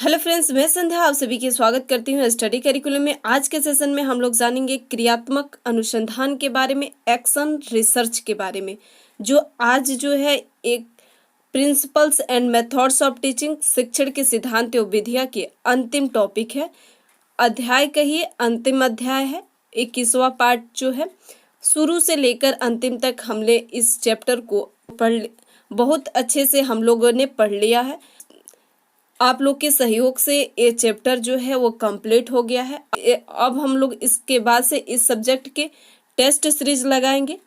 Hello friends, मैं संध्या आप सभी की स्वागत करती हूँ स्टडी करिकुलम में। आज के सेशन में हम लोग जानेंगे क्रियात्मक अनुसंधान के बारे में, एक्शन रिसर्च के बारे में, जो आज है एक principles and methods of teaching, शिक्षण के सिद्धांत और विधियाँ की अंतिम टॉपिक है। अध्याय कहिए अंतिम अध्याय है, 21वां पार्ट जो है। शुरू से लेकर अंतिम तक हमने इस चैप्टर को बहुत अच्छे से हम लोगों ने पढ़ लिया है। आप लोग के सहयोग से ये चैप्टर जो है वो कंप्लीट हो गया है। अब हम लोग इसके बाद से इस सब्जेक्ट के टेस्ट सीरीज लगाएंगे।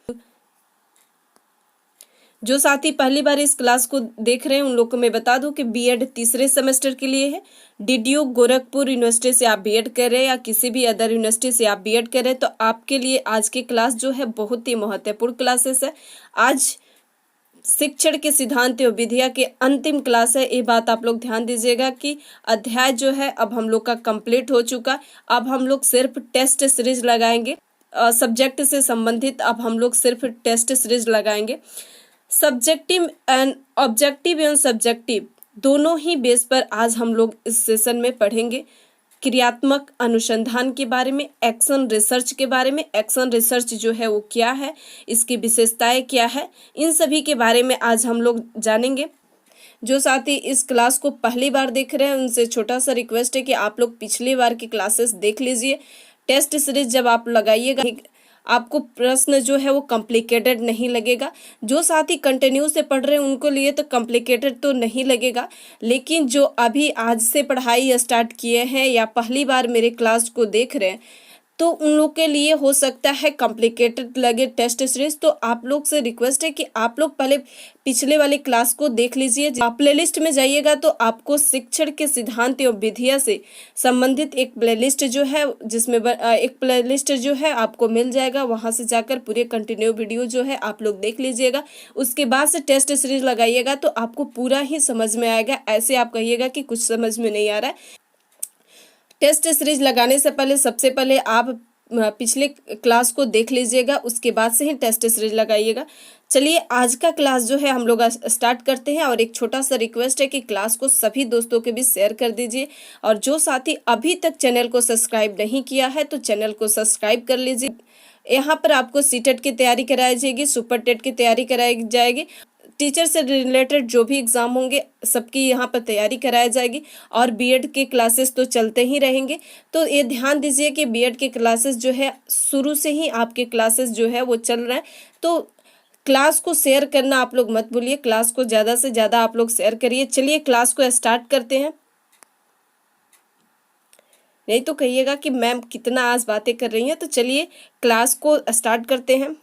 जो साथी पहली बार इस क्लास को देख रहे हैं उन लोग को मैं बता दूं कि बीएड तीसरे सेमेस्टर के लिए है। डीडीयू गोरखपुर यूनिवर्सिटी से आप बीएड कर रहे हैं या किसी भी अदर यूनिवर्सिटी से आप बीएड कर रहे हैं तो आपके लिए आज की क्लास जो है बहुत ही महत्वपूर्ण क्लासेस है। आज शिक्षण के सिद्धांत और विधियाँ के अंतिम क्लास है। ये बात आप लोग ध्यान दीजिएगा कि अध्याय जो है अब हम लोग का कंप्लीट हो चुका। अब हम लोग सिर्फ टेस्ट सीरीज लगाएंगे, सब्जेक्ट से संबंधित अब हम लोग सिर्फ टेस्ट सीरीज लगाएंगे। सब्जेक्टिव एंड ऑब्जेक्टिव एवं सब्जेक्टिव दोनों ही बेस पर आज हम लोग इस सेशन में पढ़ेंगे। क्रियात्मक अनुसंधान के बारे में, एक्शन रिसर्च के बारे में, एक्शन रिसर्च जो है वो क्या है, इसकी विशेषताएं क्या है, इन सभी के बारे में आज हम लोग जानेंगे। जो साथी इस क्लास को पहली बार देख रहे हैं उनसे छोटा सा रिक्वेस्ट है कि आप लोग पिछली बार की क्लासेस देख लीजिए। टेस्ट सीरीज जब आप लगाइएगा आपको प्रश्न जो है वो कॉम्प्लिकेटेड नहीं लगेगा। जो साथी कंटिन्यू से पढ़ रहे हैं उनको लिए तो कॉम्प्लिकेटेड तो नहीं लगेगा, लेकिन जो अभी आज से पढ़ाई स्टार्ट किए हैं या पहली बार मेरे क्लास को देख रहे हैं तो उन लोग के लिए हो सकता है कॉम्प्लिकेटेड लगे टेस्ट सीरीज। तो आप लोग से रिक्वेस्ट है कि आप लोग पहले पिछले वाले क्लास को देख लीजिए। आप प्लेलिस्ट में जाइएगा तो आपको शिक्षण के सिद्धांत एवं विधियाँ से संबंधित एक प्लेलिस्ट जो है जिसमें एक प्लेलिस्ट जो है आपको मिल जाएगा। वहाँ से जाकर पूरे कंटिन्यू वीडियो जो है आप लोग देख लीजिएगा। उसके बाद से टेस्ट सीरीज लगाइएगा तो आपको पूरा ही समझ में आएगा। ऐसे आप कहिएगा कि कुछ समझ में नहीं आ रहा है। टेस्ट सीरीज लगाने से पहले सबसे पहले आप पिछले क्लास को देख लीजिएगा, उसके बाद से ही टेस्ट सीरीज लगाइएगा। चलिए आज का क्लास जो है हम लोग स्टार्ट करते हैं। और एक छोटा सा रिक्वेस्ट है कि क्लास को सभी दोस्तों के बीच शेयर कर दीजिए। और जो साथी अभी तक चैनल को सब्सक्राइब नहीं किया है तो चैनल को सब्सक्राइब कर लीजिए। यहाँ पर आपको सीटेट की तैयारी कराई जाएगी, सुपर टेट की तैयारी कराई जाएगी, टीचर से रिलेटेड जो भी एग्ज़ाम होंगे सबकी यहाँ पर तैयारी कराई जाएगी। और बीएड के क्लासेस तो चलते ही रहेंगे। तो ये ध्यान दीजिए कि बीएड के क्लासेस जो है शुरू से ही आपके क्लासेस जो है वो चल रहे हैं। तो क्लास को शेयर करना आप लोग मत भूलिए, क्लास को ज़्यादा से ज़्यादा आप लोग शेयर करिए। चलिए क्लास को स्टार्ट करते हैं। नहीं तो कहिएगा कि मैम कितना आज बातें कर रही हैं। तो चलिए क्लास को स्टार्ट करते हैं।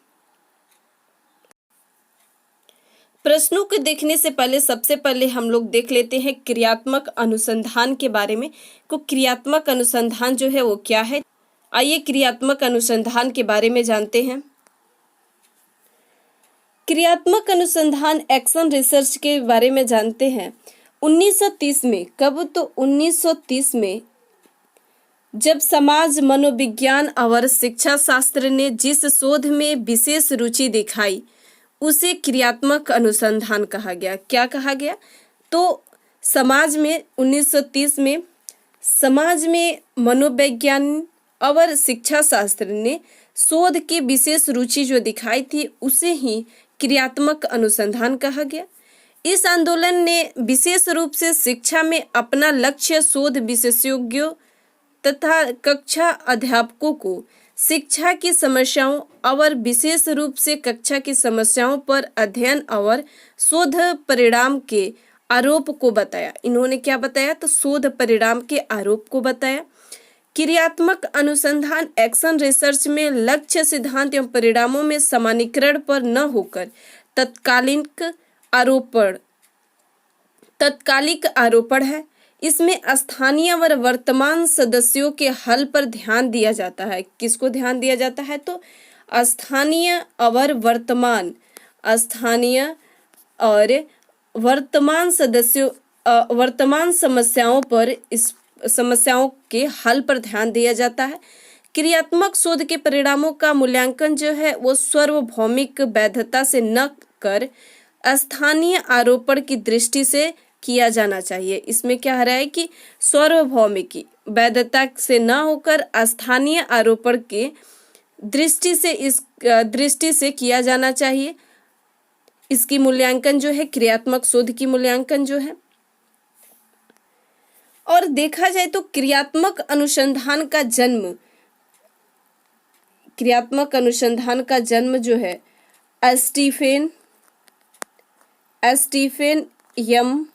प्रश्नों को देखने से पहले सबसे पहले हम लोग देख लेते हैं क्रियात्मक अनुसंधान के बारे में। को क्रियात्मक अनुसंधान जो है वो क्या है, आइए क्रियात्मक अनुसंधान के बारे में जानते हैं। क्रियात्मक अनुसंधान एक्शन रिसर्च के बारे में जानते हैं। 1930 में, कब तो 1930 में जब समाज मनोविज्ञान और शिक्षा शास्त्र ने जिस शोध में विशेष रुचि दिखाई उसे क्रियात्मक अनुसंधान कहा गया। क्या कहा गया? तो समाज में 1930 में समाज में मनोविज्ञान और शिक्षा शास्त्र ने शोध की विशेष रुचि जो दिखाई थी उसे ही क्रियात्मक अनुसंधान कहा गया। इस आंदोलन ने विशेष रूप से शिक्षा में अपना लक्ष्य शोध विशेषज्ञों तथा कक्षा अध्यापकों को शिक्षा की समस्याओं और विशेष रूप से कक्षा की समस्याओं पर अध्ययन और शोध परिणाम के आरोप को बताया। इन्होंने क्या बताया? तो शोध परिणाम के आरोप को बताया। क्रियात्मक अनुसंधान एक्शन रिसर्च में लक्ष्य सिद्धांत एवं परिणामों में समानीकरण पर न होकर तत्कालिक आरोपण है। इसमें स्थानीय और वर्तमान सदस्यों के हल पर ध्यान दिया जाता है। किसको ध्यान दिया जाता है? तो स्थानीय और वर्तमान सदस्यों वर्तमान समस्याओं पर इस समस्याओं के हल पर ध्यान दिया जाता है। क्रियात्मक शोध के परिणामों का मूल्यांकन जो है वो सार्वभौमिक वैधता से न कर स्थानीय आरोपण की दृष्टि से किया जाना चाहिए। इसमें क्या है रहा है कि सार्वभौमिकी वैधता से न होकर स्थानीय आरोपण के दृष्टि से किया जाना चाहिए। इसकी मूल्यांकन जो है क्रियात्मक शोध की मूल्यांकन जो है। और देखा जाए तो क्रियात्मक अनुसंधान का जन्म जो है स्टीफेन एम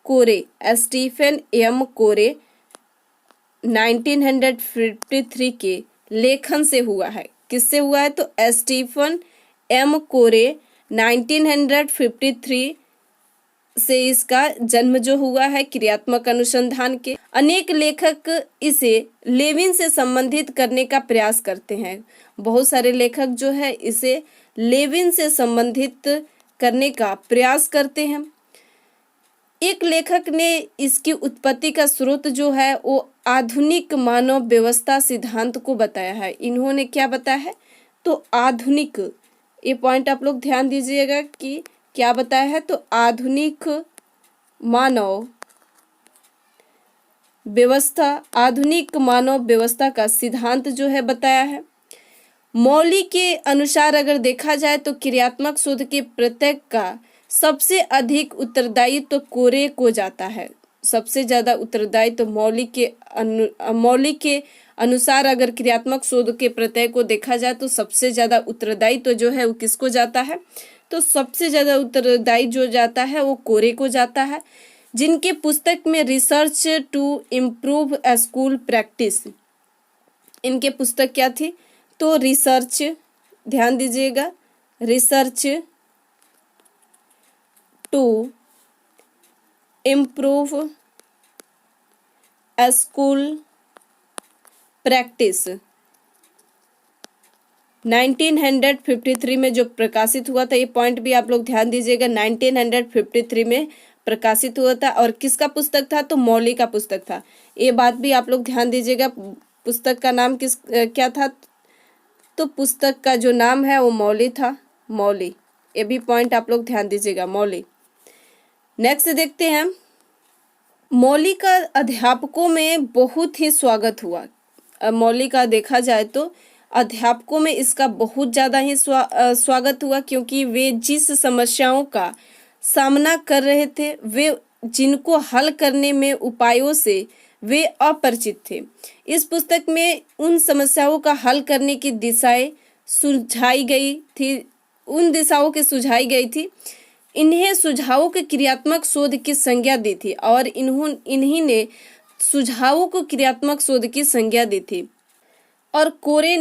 कोरे 1953 के लेखन से हुआ है। किससे हुआ है? तो स्टीफन एम कोरे 1953 से इसका जन्म जो हुआ है क्रियात्मक अनुसंधान के। अनेक लेखक इसे लेविन से संबंधित करने का प्रयास करते हैं। बहुत सारे लेखक जो है इसे लेविन से संबंधित करने का प्रयास करते हैं। एक लेखक ने इसकी उत्पत्ति का स्रोत जो है वो आधुनिक मानव व्यवस्था सिद्धांत को बताया है। इन्होंने क्या बताया है? तो आधुनिक, ये पॉइंट आप लोग ध्यान दीजिएगा कि क्या बताया है। तो आधुनिक मानव व्यवस्था का सिद्धांत जो है बताया है। मौलिक के अनुसार अगर देखा जाए तो क्रियात्मक शोध के प्रत्येक का सबसे अधिक उत्तरदायित्व तो कोरे को जाता है। सबसे ज्यादा उत्तरदायित्व तो मौलिक के अनुसार अगर क्रियात्मक शोध के प्रत्यय को देखा जाए तो सबसे ज्यादा उत्तरदायित्व तो जो है वो किसको जाता है? तो सबसे ज्यादा उत्तरदायी जो जाता है वो कोरे को जाता है, जिनके पुस्तक में research to improve school practice, इनके पुस्तक क्या थी? तो रिसर्च, ध्यान दीजिएगा, research to improve school practice 1953 में जो प्रकाशित हुआ था। ये पॉइंट भी आप लोग ध्यान दीजिएगा, 1953 में प्रकाशित हुआ था। और किसका पुस्तक था? तो मौली का पुस्तक था। ये बात भी आप लोग ध्यान दीजिएगा, पुस्तक का नाम क्या था? तो पुस्तक का जो नाम है वो मौली था, मौली। ये भी पॉइंट आप लोग ध्यान दीजिएगा, मौली। नेक्स्ट देखते हैं, मौली का अध्यापकों में बहुत ही स्वागत हुआ। मौली का देखा जाए तो अध्यापकों में इसका बहुत ज़्यादा ही स्वागत हुआ, क्योंकि वे जिस समस्याओं का सामना कर रहे थे, वे जिनको हल करने में उपायों से वे अपरिचित थे। इस पुस्तक में उन समस्याओं का हल करने की दिशाएं सुझाई गई थी। इन्हें सुझावों के क्रियात्मक शोध की संज्ञा दी थी और इन्हीं ने सुझावों को क्रियात्मक शोध की संज्ञा दी थी। और कोरे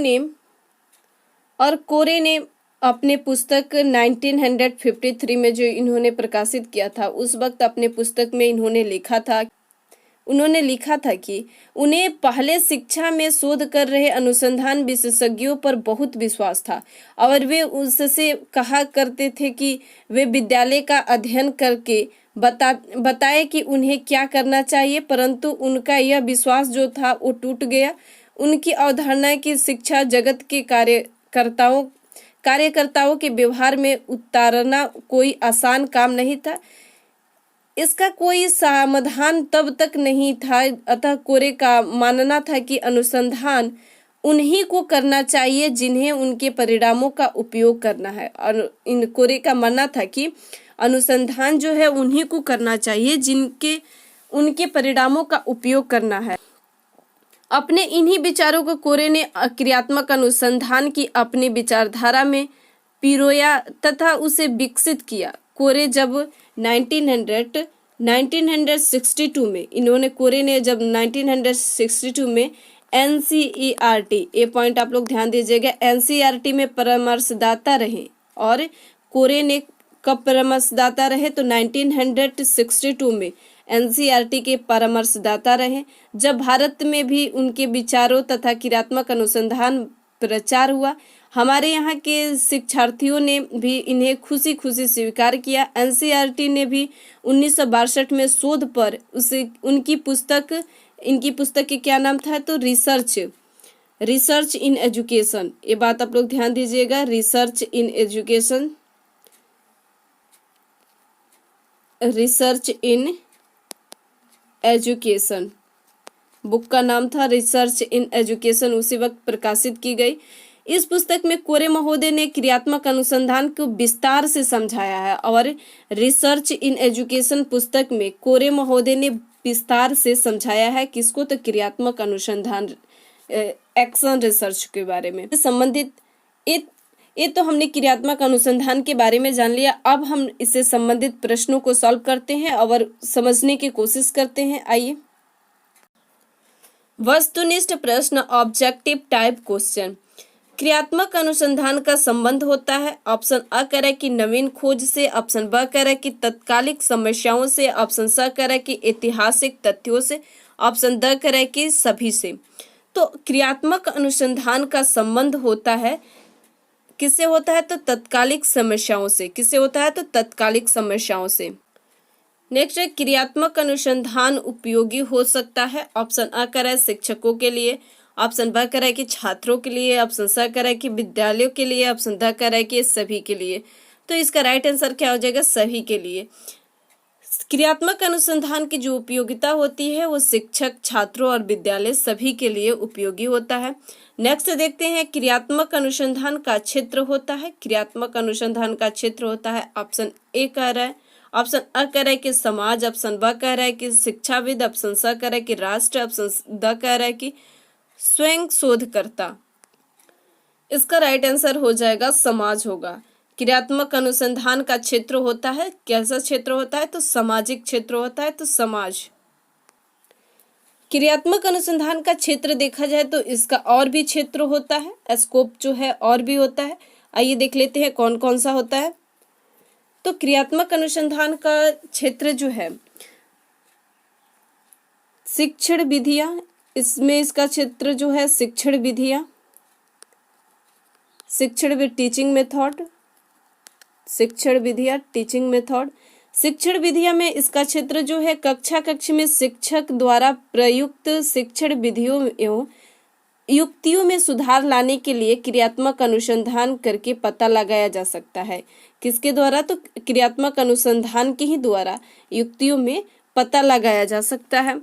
ने अपने पुस्तक 1953 में जो इन्होंने प्रकाशित किया था, उस वक्त अपने पुस्तक में उन्होंने लिखा था कि उन्हें पहले शिक्षा में शोध कर रहे अनुसंधान विशेषज्ञों पर बहुत विश्वास था और वे उससे कहा करते थे कि वे विद्यालय का अध्ययन करके बताए कि उन्हें क्या करना चाहिए, परंतु उनका यह विश्वास जो था वो टूट गया। उनकी अवधारणा की शिक्षा जगत के कार्यकर्ताओं के व्यवहार में उतारना कोई आसान काम नहीं था। इसका कोई समाधान तब तक नहीं था। अतः कोरे का मानना था कि अनुसंधान उन्हीं को करना चाहिए जिन्हें उनके परिणामों का उपयोग करना है। और इन कोरे का मानना था कि अनुसंधान जो है उन्हीं को करना चाहिए जिनके उनके परिणामों का उपयोग करना है। अपने इन्हीं विचारों को कोरे ने क्रियात्मक अनुसंधान की अपनी विचारधारा में पिरोया तथा उसे विकसित किया। कोरे जब 1962 में कोरे ने जब 1962 में NCERT, ये पॉइंट आप लोग ध्यान दीजिएगा, NCERT में परामर्शदाता रहे। और कोरे ने कब परामर्शदाता रहे? तो 1962 में NCERT के परामर्शदाता रहे, जब भारत में भी उनके विचारों तथा क्रियात्मक अनुसंधान प्रचार हुआ। हमारे यहाँ के शिक्षार्थियों ने भी इन्हें खुशी खुशी स्वीकार किया। NCERT ने भी 1962 में शोध पर इनकी पुस्तक के क्या नाम था? तो रिसर्च इन एजुकेशन। ये बात आप लोग ध्यान दीजिएगा, research in education. Research in education, book का नाम था रिसर्च इन एजुकेशन, उसी वक्त प्रकाशित की गई। इस पुस्तक में कोरे महोदय ने क्रियात्मक अनुसंधान को विस्तार से समझाया है। और रिसर्च इन एजुकेशन पुस्तक में कोरे महोदय ने विस्तार से समझाया है किसको, तो क्रियात्मक अनुसंधान, एक्शन रिसर्च के बारे में संबंधित। ये तो हमने क्रियात्मक अनुसंधान के बारे में जान लिया। अब हम इससे संबंधित प्रश्नों को सॉल्व करते हैं और समझने की कोशिश करते हैं। आइए, वस्तुनिष्ठ प्रश्न, ऑब्जेक्टिव टाइप क्वेश्चन। क्रियात्मक अनुसंधान का संबंध होता है, ऑप्शन अ कह रहा है कि नवीन खोज से, ऑप्शन ब कह रहा है कि तत्कालिक समस्याओं से, ऑप्शन स कह रहा है कि ऐतिहासिक तथ्यों से, ऑप्शन द कह रहा है कि सभी से। तो क्रियात्मक अनुसंधान का संबंध होता है, किससे होता है, तो तत्कालिक समस्याओं से। किससे होता है, तो तत्कालिक समस्याओं से। नेक्स्ट है, क्रियात्मक अनुसंधान उपयोगी हो सकता है, ऑप्शन अ कह रहा है शिक्षकों के लिए, ऑप्शन ब कह रहा है कि छात्रों के लिए, ऑप्शन स कह रहा है कि विद्यालयों के लिए, ऑप्शन द कह रहा है कि सभी के लिए। तो इसका राइट आंसर क्या हो जाएगा, सभी के लिए। क्रियात्मक अनुसंधान की जो उपयोगिता होती है वो शिक्षक, छात्रों और विद्यालय सभी के लिए उपयोगी होता है। नेक्स्ट देखते हैं, क्रियात्मक अनुसंधान का क्षेत्र होता है। क्रियात्मक अनुसंधान का क्षेत्र होता है, ऑप्शन ए कह रहा है, ऑप्शन अ कह रहा है कि समाज, ऑप्शन ब कह रहा है कि शिक्षाविद, ऑप्शन स कह रहा है कि राष्ट्र, ऑप्शन द कह रहा है कि स्वयं शोधकर्ता। इसका राइट आंसर हो जाएगा समाज होगा। क्रियात्मक अनुसंधान का क्षेत्र होता है, कैसा क्षेत्र होता है, तो सामाजिक क्षेत्र होता है, तो समाज। क्रियात्मक अनुसंधान का क्षेत्र देखा जाए तो इसका और भी क्षेत्र होता है, स्कोप जो है और भी होता है। आइए देख लेते हैं कौन कौन सा होता है। तो क्रियात्मक अनुसंधान का क्षेत्र जो है, शिक्षण विधियां, इसमें इसका क्षेत्र जो है शिक्षण विधियां, शिक्षण विद टीचिंग मेथड, शिक्षण विधियां टीचिंग मेथड। शिक्षण विधियां में इसका क्षेत्र जो है कक्षा कक्ष में शिक्षक द्वारा प्रयुक्त शिक्षण विधियों एवं युक्तियों में सुधार लाने के लिए क्रियात्मक अनुसंधान करके पता लगाया जा सकता है। किसके द्वारा, तो क्रियात्मक अनुसंधान के ही द्वारा युक्तियों में पता लगाया जा सकता है।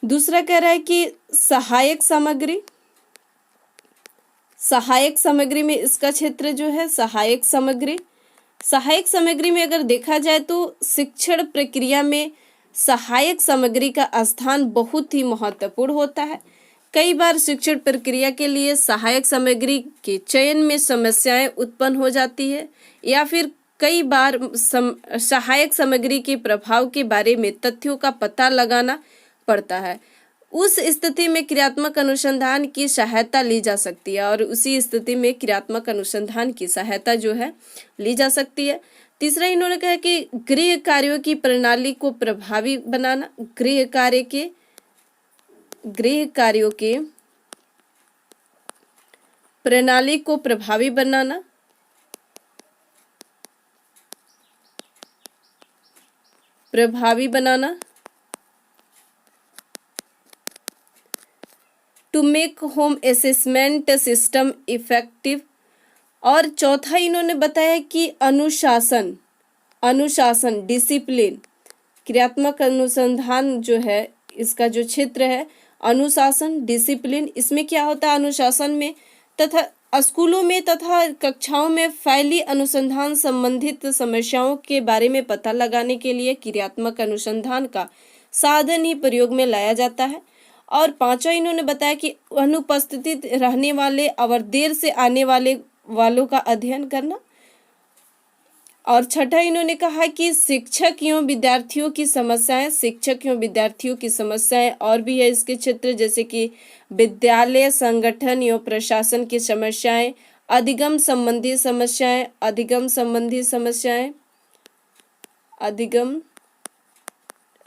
दूसरा कह रहा है कि सहायक सामग्री, सहायक सामग्री में इसका क्षेत्र जो है सहायक सामग्री। सहायक सामग्री में अगर देखा जाए तो शिक्षण प्रक्रिया में सहायक सामग्री का स्थान बहुत ही महत्वपूर्ण होता है। कई बार शिक्षण प्रक्रिया के लिए सहायक सामग्री के चयन में समस्याएं उत्पन्न हो जाती है, या फिर कई बार सहायक सामग्री के प्रभाव के बारे में तथ्यों का पता लगाना पड़ता है। उस स्थिति में क्रियात्मक अनुसंधान की सहायता ली जा सकती है, और उसी स्थिति में क्रियात्मक अनुसंधान की सहायता जो है ली जा सकती है। तीसरा इन्होंने कहा कि गृह कार्यों की प्रणाली को प्रभावी बनाना, गृह कार्यों के प्रणाली को प्रभावी बनाना, to make home assessment system effective. और चौथा इन्होंने बताया कि अनुशासन डिसिप्लिन। क्रियात्मक अनुसंधान जो है इसका जो क्षेत्र है अनुशासन डिसिप्लिन, इसमें क्या होता है अनुशासन में तथा स्कूलों में तथा कक्षाओं में फैली अनुसंधान संबंधित समस्याओं के बारे में पता लगाने के लिए क्रियात्मक अनुसंधान का साधन ही प्रयोग में लाया जाता है। और पांचवा इन्होंने बताया कि अनुपस्थित रहने वाले और देर से आने वालों का अध्ययन करना। और छठा इन्होंने कहा कि शिक्षक एवं विद्यार्थियों की समस्याएं और भी है इसके क्षेत्र, जैसे कि विद्यालय संगठन एवं प्रशासन की समस्याएं, अधिगम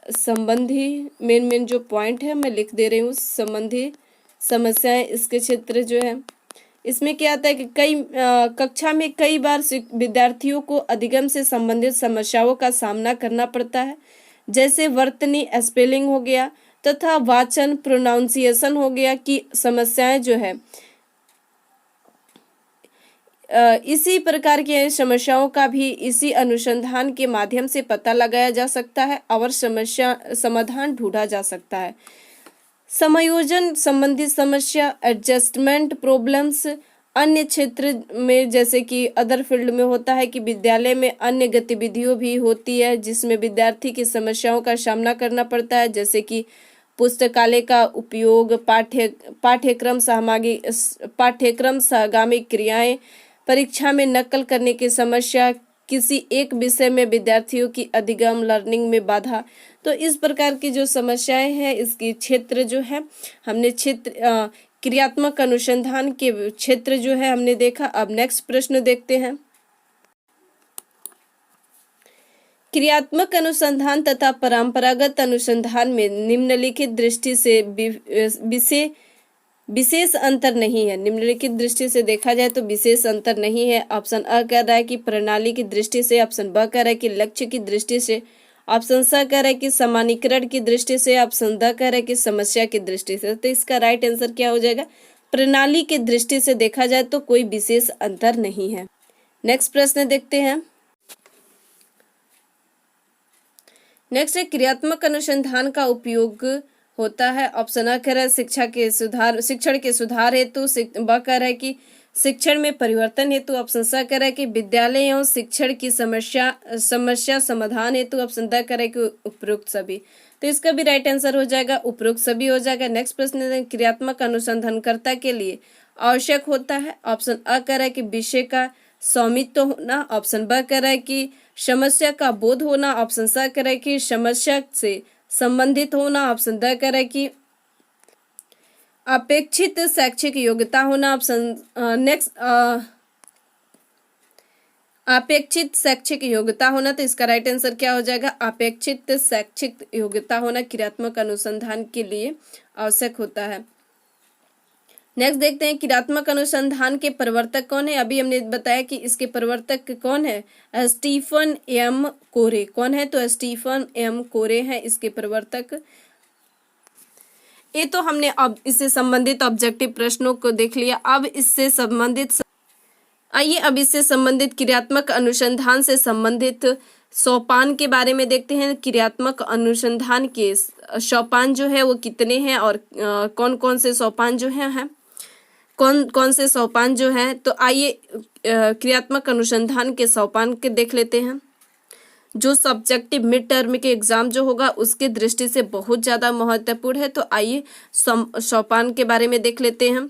संबंधी मेन जो पॉइंट है मैं लिख दे रही हूँ, संबंधी समस्याएं इसके क्षेत्र जो है। इसमें क्या आता है कि कक्षा में कई बार विद्यार्थियों को अधिगम से संबंधित समस्याओं का सामना करना पड़ता है, जैसे वर्तनी स्पेलिंग हो गया तथा वाचन प्रोनाउंसिएशन हो गया की समस्याएं जो है इसी प्रकार की समस्याओं का भी इसी अनुसंधान के माध्यम से पता लगाया जा सकता है और समस्या समाधान ढूंढा जा सकता है। समायोजन संबंधित समस्या, एडजस्टमेंट प्रॉब्लम्स, अन्य क्षेत्र में जैसे कि अदर फील्ड में होता है कि विद्यालय में अन्य गतिविधियों भी होती है जिसमें विद्यार्थी की समस्याओं का सामना करना पड़ता है, जैसे कि पुस्तकालय का उपयोग, पाठ्यक्रम सहगामी क्रियाएं, परीक्षा में नकल करने की समस्या, किसी एक विषय में विद्यार्थियों की अधिगम लर्निंग में बाधा। तो इस प्रकार की जो समस्याएं हैं इसकी क्षेत्र जो है हमने क्षेत्र क्रियात्मक अनुसंधान के क्षेत्र जो है हमने देखा। अब नेक्स्ट प्रश्न देखते हैं। क्रियात्मक अनुसंधान तथा परंपरागत अनुसंधान में निम्नलिखित दृष्टि से विशेष अंतर नहीं है। निम्नलिखित दृष्टि से देखा जाए तो विशेष अंतर नहीं है। ऑप्शन अ कह रहा है कि प्रणाली की दृष्टि से, ऑप्शन ब कह रहा है कि लक्ष्य की दृष्टि से, ऑप्शन स कह रहा है कि सामान्यीकरण की दृष्टि से, ऑप्शन द कह रहा है कि समस्या की दृष्टि से। तो इसका राइट आंसर क्या हो जाएगा? प्रणाली की दृष्टि से देखा जाए तो कोई विशेष अंतर नहीं है। नेक्स्ट प्रश्न देखते हैं। नेक्स्ट है क्रियात्मक अनुसंधान का उपयोग होता है। ऑप्शन अ कह रहा है शिक्षण के सुधार हेतु, ब कह रहा है कि शिक्षण में परिवर्तन हेतु, ऑप्शन स कह रहा है कि विद्यालय एवं शिक्षण की समस्या समाधान हेतु, ऑप्शन द कह रहा है कि उपरोक्त सभी। तो इसका भी राइट आंसर हो जाएगा उपरोक्त सभी हो जाएगा। नेक्स्ट प्रश्न है क्रियात्मक अनुसंधानकर्ता के लिए आवश्यक होता है। ऑप्शन अ कह रहा है कि विषय का स्वामित्व होना, ऑप्शन ब कह रहा है कि समस्या का बोध होना, ऑप्शन स कह रहा है कि समस्या से संबंधित होना, ऑप्शन द कह रहा है कि अपेक्षित शैक्षिक योग्यता होना, ऑप्शन नेक्स्ट अपेक्षित शैक्षिक योग्यता होना। तो इसका राइट आंसर क्या हो जाएगा? अपेक्षित शैक्षिक योग्यता होना क्रियात्मक अनुसंधान के लिए आवश्यक होता है। नेक्स्ट देखते हैं क्रियात्मक अनुसंधान के प्रवर्तक कौन है। अभी हमने बताया कि इसके प्रवर्तक कौन है, स्टीफन एम कोरे। कौन है? तो स्टीफन एम कोरे है इसके प्रवर्तक। ये तो हमने अब इससे संबंधित ऑब्जेक्टिव प्रश्नों को देख लिया। अब इससे संबंधित क्रियात्मक अनुसंधान से संबंधित सोपान के बारे में देखते हैं। क्रियात्मक अनुसंधान के सोपान जो है वो कितने हैं और कौन कौन से सोपान जो हैं कौन कौन से सोपान जो हैं। तो आइए क्रियात्मक अनुसंधान के सोपान के देख लेते हैं, जो सब्जेक्टिव मिड टर्म के एग्जाम जो होगा उसके दृष्टि से बहुत ज़्यादा महत्वपूर्ण है। तो आइए सोपान के बारे में देख लेते हैं।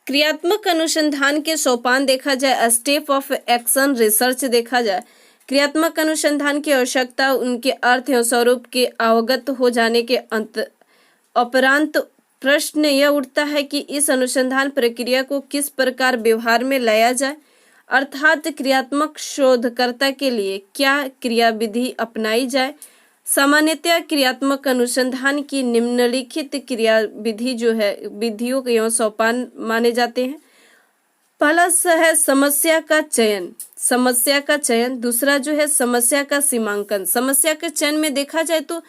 क्रियात्मक अनुसंधान के सोपान देखा जाए, स्टेप ऑफ एक्शन रिसर्च देखा जाए। क्रियात्मक अनुसंधान की आवश्यकता उनके अर्थ एवं स्वरूप के अवगत हो जाने के उपरांत प्रश्न यह उठता है कि इस अनुसंधान प्रक्रिया को किस प्रकार व्यवहार में लाया जाए, अर्थात क्रियात्मक शोधकर्ता के लिए क्या क्रियाविधि अपनाई जाए। सामान्यतः क्रियात्मक अनुसंधान की निम्नलिखित क्रियाविधि जो है विधियों के एवं सोपान माने जाते हैं। पहला है समस्या का चयन। दूसरा जो है समस्या का सीमांकन। समस्या के चयन में देखा जाए तो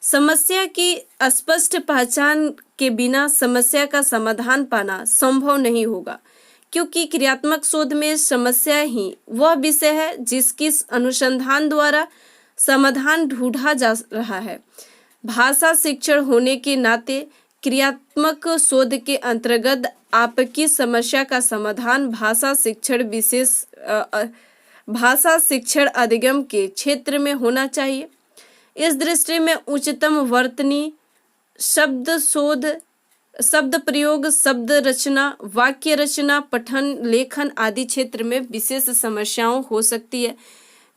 समस्या की स्पष्ट पहचान के बिना समस्या का समाधान पाना संभव नहीं होगा, क्योंकि क्रियात्मक शोध में समस्या ही वह विषय है जिसकी अनुसंधान द्वारा समाधान ढूंढा जा रहा है। भाषा शिक्षण होने के नाते क्रियात्मक शोध के अंतर्गत आपकी समस्या का समाधान भाषा शिक्षण अधिगम के क्षेत्र में होना चाहिए। इस दृष्टि में उच्चतम वर्तनी, शब्द शोध, शब्द प्रयोग, शब्द रचना, वाक्य रचना, पठन, लेखन आदि क्षेत्र में विशेष समस्याओं हो सकती है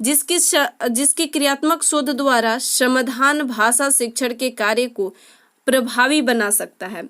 जिसकी क्रियात्मक शोध द्वारा समाधान भाषा शिक्षण के कार्य को प्रभावी बना सकता है।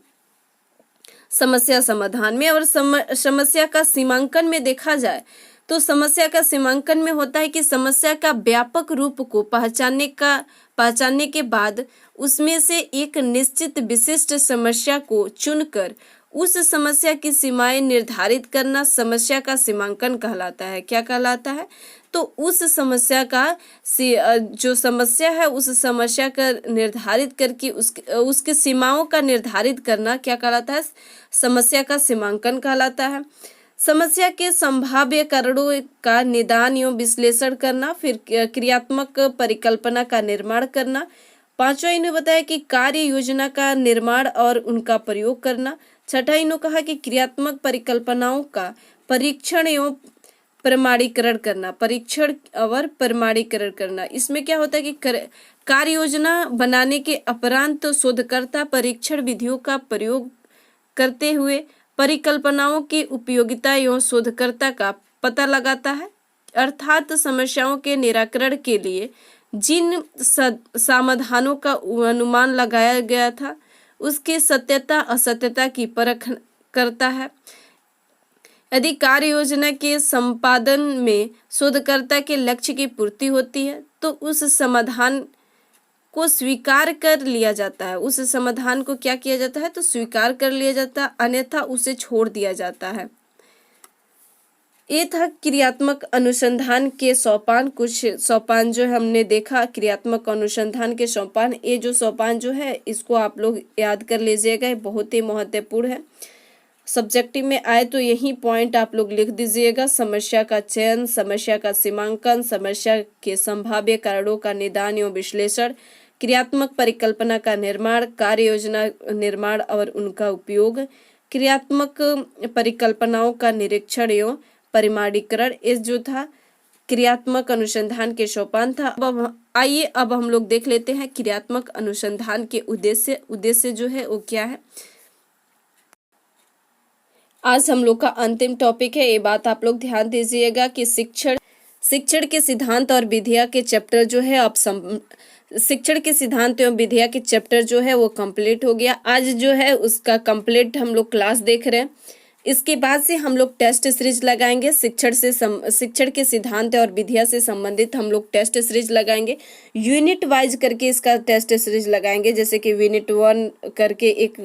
समस्या समाधान में और समस्या का सीमांकन में देखा जाए तो समस्या का सीमांकन में होता है कि समस्या का व्यापक रूप को पहचानने के बाद उसमें से एक निश्चित विशिष्ट समस्या को चुनकर उस समस्या की सीमाएं निर्धारित करना समस्या का सीमांकन कहलाता है। क्या कहलाता है? तो उस समस्या का जो समस्या है उस समस्या का निर्धारित करके उसके सीमाओं का निर्धारित करना क्या कहलाता है? समस्या का सीमांकन कहलाता है। समस्या के संभाव्य कारणों का निदान एवं विश्लेषण करना, फिर क्रियात्मक परिकल्पना का निर्माण करना। पांचवा इन्होंने बताया कि कार्य योजना का निर्माण और उनका प्रयोग करना। छठा इन्होंने कहा कि क्रियात्मक परिकल्पनाओं का परीक्षण एवं प्रमाणीकरण करना, परीक्षण और प्रमाणीकरण करना। इसमें क्या होता है कि कार्य योजना बनाने के उपरांत शोधकर्ता परीक्षण विधियों का प्रयोग करते हुए परिकल्पनाओं की उपयोगिता एवं शोधकर्ता का पता लगाता है, अर्थात समस्याओं के निराकरण के लिए जिन समाधानों का अनुमान लगाया गया था उसके सत्यता असत्यता की परख करता है। यदि कार्य योजना के संपादन में शोधकर्ता के लक्ष्य की पूर्ति होती है तो उस समाधान को स्वीकार कर लिया जाता है। उस समाधान को क्या किया जाता है? तो स्वीकार कर लिया जाता है, अन्यथा उसे छोड़ दिया जाता है। ये था क्रियात्मक अनुसंधान के सोपान। कुछ सोपान जो हमने देखा क्रियात्मक अनुसंधान के सोपान, ये जो सोपान जो है इसको आप लोग याद कर लीजिएगा, बहुत ही महत्वपूर्ण है। सब्जेक्टिव में आए तो यही पॉइंट आप लोग लिख दीजिएगा। समस्या का चयन, समस्या का सीमांकन, समस्या के संभाव्य कारणों का निदान एवं विश्लेषण, क्रियात्मक परिकल्पना का निर्माण, कार्य योजना निर्माण और उनका उपयोग, क्रियात्मक परिकल्पनाओं का निरीक्षण एवं परिमाणीकरण, इस जो था क्रियात्मक अनुसंधान के सोपान था। आइए अब हम लोग देख लेते हैं क्रियात्मक अनुसंधान के उद्देश्य। उद्देश्य जो है वो क्या है? आज हम लोग का अंतिम टॉपिक है, ये बात आप लोग ध्यान दीजिएगा कि शिक्षण के सिद्धांत और विधिया के चैप्टर जो है अब शिक्षण के सिद्धांत एवं विधिया के चैप्टर जो है वो कंप्लीट हो गया। आज जो है उसका कंप्लीट हम लोग क्लास देख रहे हैं। इसके बाद से हम लोग टेस्ट सीरीज लगाएंगे। शिक्षण के सिद्धांत और विधिया से संबंधित हम लोग टेस्ट सीरीज लगाएंगे, यूनिट वाइज करके इसका टेस्ट सीरीज लगाएंगे। जैसे कि यूनिट 1 करके एक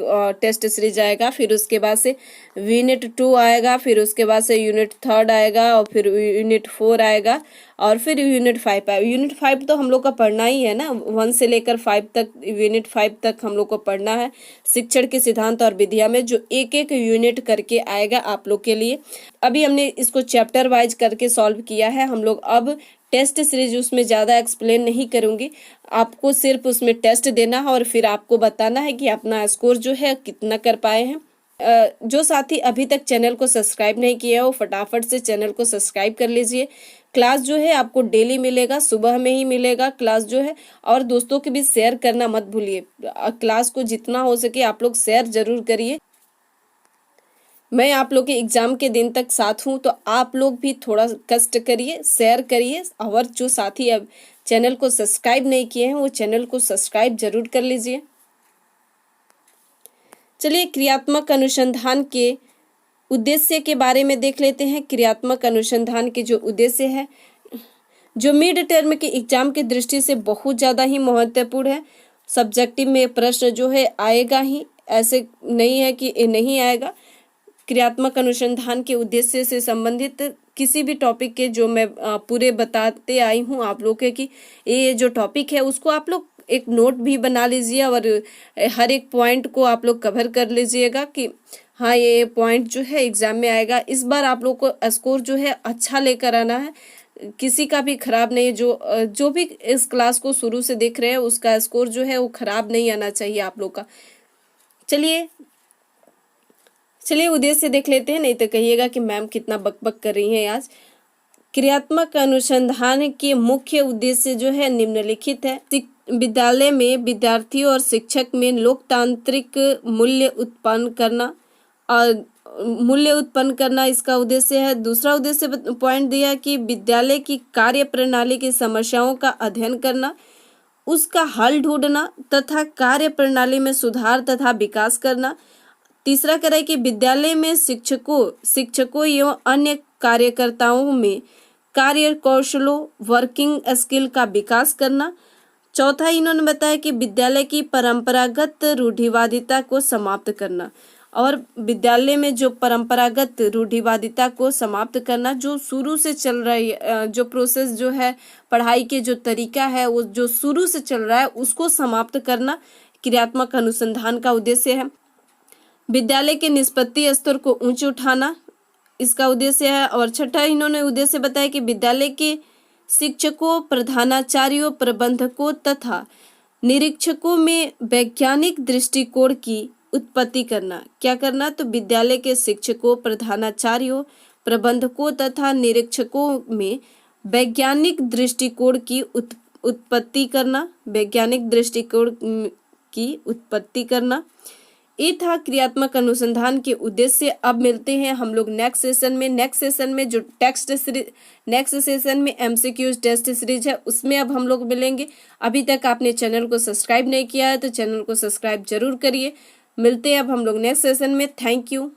टेस्ट सीरीज आएगा, फिर उसके बाद से यूनिट 2 आएगा, फिर उसके बाद से यूनिट 3 आएगा, और फिर यूनिट 4 आएगा, और फिर यूनिट 5 आएगा। यूनिट 5 तो हम लोग का पढ़ना ही है ना, 1 से लेकर 5 तक, यूनिट 5 तक हम लोग को पढ़ना है शिक्षण के सिद्धांत और विधिया में, जो एक एक यूनिट करके आएगा आप लोग के लिए। अभी हमने इसको चैप्टर वाइज करके सॉल्व किया है। हम लोग अब टेस्ट सीरीज उसमें ज़्यादा एक्सप्लेन नहीं करूँगी, आपको सिर्फ उसमें टेस्ट देना है और फिर आपको बताना है कि अपना स्कोर जो है कितना कर पाए हैं। जो साथी अभी तक चैनल को सब्सक्राइब नहीं किया है वो फटाफट से चैनल को सब्सक्राइब कर लीजिए। क्लास जो है आपको डेली मिलेगा, सुबह में ही मिलेगा क्लास जो है, और दोस्तों के भी शेयर करना मत भूलिए। क्लास को जितना हो सके आप लोग शेयर जरूर करिए। मैं आप लोग के एग्जाम के दिन तक साथ हूँ, तो आप लोग भी थोड़ा कष्ट करिए, शेयर करिए, और जो साथी अब चैनल को सब्सक्राइब नहीं किए हैं वो चैनल को सब्सक्राइब जरूर कर लीजिए। चलिए क्रियात्मक अनुसंधान के उद्देश्य के बारे में देख लेते हैं। क्रियात्मक अनुसंधान के जो उद्देश्य है, जो मिड टर्म के एग्जाम की दृष्टि से बहुत ज़्यादा ही महत्वपूर्ण है। सब्जेक्टिव में प्रश्न जो है आएगा ही, ऐसे नहीं है कि ये नहीं आएगा। क्रियात्मक अनुसंधान के उद्देश्य से संबंधित किसी भी टॉपिक के जो मैं पूरे बताते आई हूँ आप लोग के, कि ये जो टॉपिक है उसको आप लोग एक नोट भी बना लीजिए और हर एक पॉइंट को आप लोग कवर कर लीजिएगा कि हाँ ये पॉइंट जो है एग्जाम में आएगा। इस बार आप लोग को स्कोर जो है अच्छा लेकर आना है, किसी का भी खराब नहीं। जो भी इस क्लास को शुरू से देख रहे हैं उसका स्कोर जो है वो खराब नहीं आना चाहिए आप लोग का। चलिए उद्देश्य देख लेते हैं, नहीं तो कहिएगा कि मैम कितना बकबक कर रही हैं आज। क्रियात्मक अनुसंधान के मुख्य उद्देश्य जो है निम्नलिखित है। विद्यालय में विद्यार्थियों और शिक्षक में लोकतांत्रिक मूल्य उत्पन्न करना इसका उद्देश्य है। दूसरा उद्देश्य पॉइंट दिया कि विद्यालय की कार्य प्रणाली की समस्याओं का अध्ययन करना, उसका हल ढूंढना तथा कार्य प्रणाली में सुधार तथा विकास करना। तीसरा कह रहा है कि विद्यालय में शिक्षकों एवं अन्य कार्यकर्ताओं में कार्य कौशलों, वर्किंग स्किल का विकास करना। चौथा इन्होंने बताया कि विद्यालय की परंपरागत रूढ़िवादिता को समाप्त करना। और विद्यालय में जो परंपरागत रूढ़िवादिता को समाप्त करना, जो शुरू से चल रही जो प्रोसेस जो है पढ़ाई के जो तरीका है वो जो शुरू से चल रहा है उसको समाप्त करना क्रियात्मक अनुसंधान का उद्देश्य है। विद्यालय के निष्पत्ति स्तर को ऊंचे उठाना इसका उद्देश्य है। और छठा इन्होंने उद्देश्य बताया कि विद्यालय के शिक्षकों, प्रधानाचार्यों, प्रबंधकों तथा निरीक्षकों में वैज्ञानिक दृष्टिकोण की उत्पत्ति करना। क्या करना? तो विद्यालय के शिक्षकों, प्रधानाचार्यों, प्रबंधकों तथा निरीक्षकों में वैज्ञानिक दृष्टिकोण की उत्पत्ति करना, वैज्ञानिक दृष्टिकोण की उत्पत्ति करना। ये था क्रियात्मक अनुसंधान के उद्देश्य। अब मिलते हैं हम लोग नेक्स्ट सेशन में जो नेक्स्ट सेशन में एमसीक्यूज टेस्ट सीरीज है उसमें अब हम लोग मिलेंगे। अभी तक आपने चैनल को सब्सक्राइब नहीं किया है तो चैनल को सब्सक्राइब जरूर करिए। मिलते हैं अब हम लोग नेक्स्ट सेशन में। Thank you.